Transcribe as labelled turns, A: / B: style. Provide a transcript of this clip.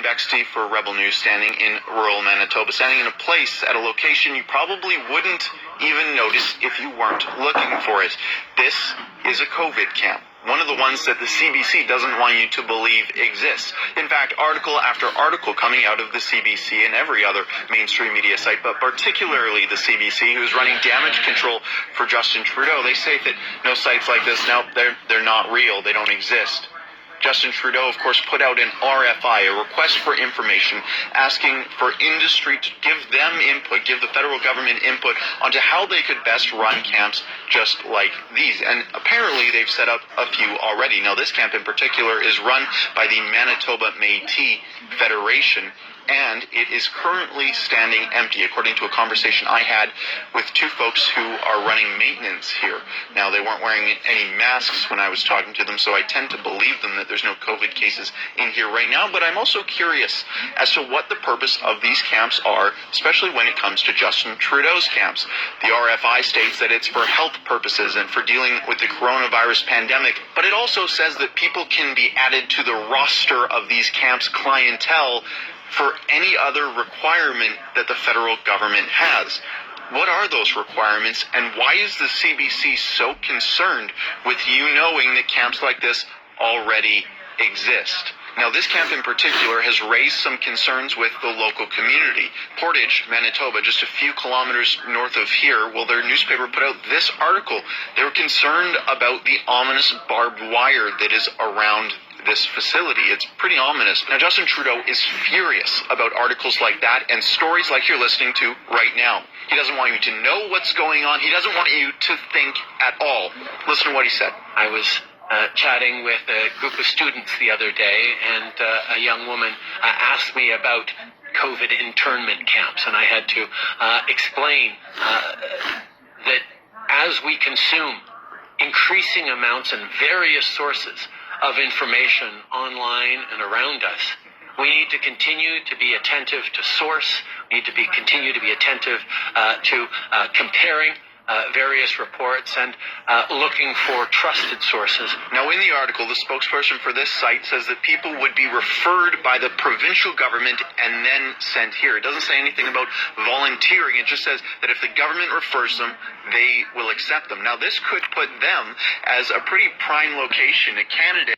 A: Bexty for Rebel News, standing in rural Manitoba, standing in a place at a location you probably wouldn't even notice if you weren't looking for it. This is a COVID camp. One of the ones that the CBC doesn't want you to believe exists. In fact, article after article coming out of the CBC and every other mainstream media site, but particularly the CBC, who's running damage control for Justin Trudeau, they say that no sites like this, no, they're not real, they don't exist. Justin Trudeau, of course, put out an RFI, a request for information, asking for industry to give them input, give the federal government input onto how they could best run camps just like these. And apparently they've set up a few already. Now, this camp in particular is run by the Manitoba Métis Federation, and it is currently standing empty, according to a conversation I had with two folks who are running maintenance here. Now, they weren't wearing any masks when I was talking to them, so I tend to believe them that there's no COVID cases in here right now, but I'm also curious as to what the purpose of these camps are, especially when it comes to Justin Trudeau's camps. The RFI states that it's for health purposes and for dealing with the coronavirus pandemic, but it also says that people can be added to the roster of these camps' clientele for any other requirement that the federal government has. What are those requirements, and why is the CBC so concerned with you knowing that camps like this already exist? Now, this camp in particular has raised some concerns with the local community. Portage, Manitoba, just a few kilometers north of here, well, their newspaper put out this article. They were concerned about the ominous barbed wire that is around this facility. It's pretty ominous. Now, Justin Trudeau is furious about articles like that and stories like you're listening to right now. He doesn't want you to know what's going on. He doesn't want you to think at all. Listen to what he said.
B: I was chatting with a group of students the other day, and a young woman asked me about COVID internment camps, and I had to explain that as we consume increasing amounts and various sources of information online and around us, we need to continue to be attentive to source. We need to continue to be attentive to comparing various reports and looking for trusted sources.
A: Now, in the article, the spokesperson for this site says that people would be referred by the provincial government and then sent here. It doesn't say anything about volunteering. It just says that if the government refers them, they will accept them. Now, this could put them as a pretty prime location, a candidate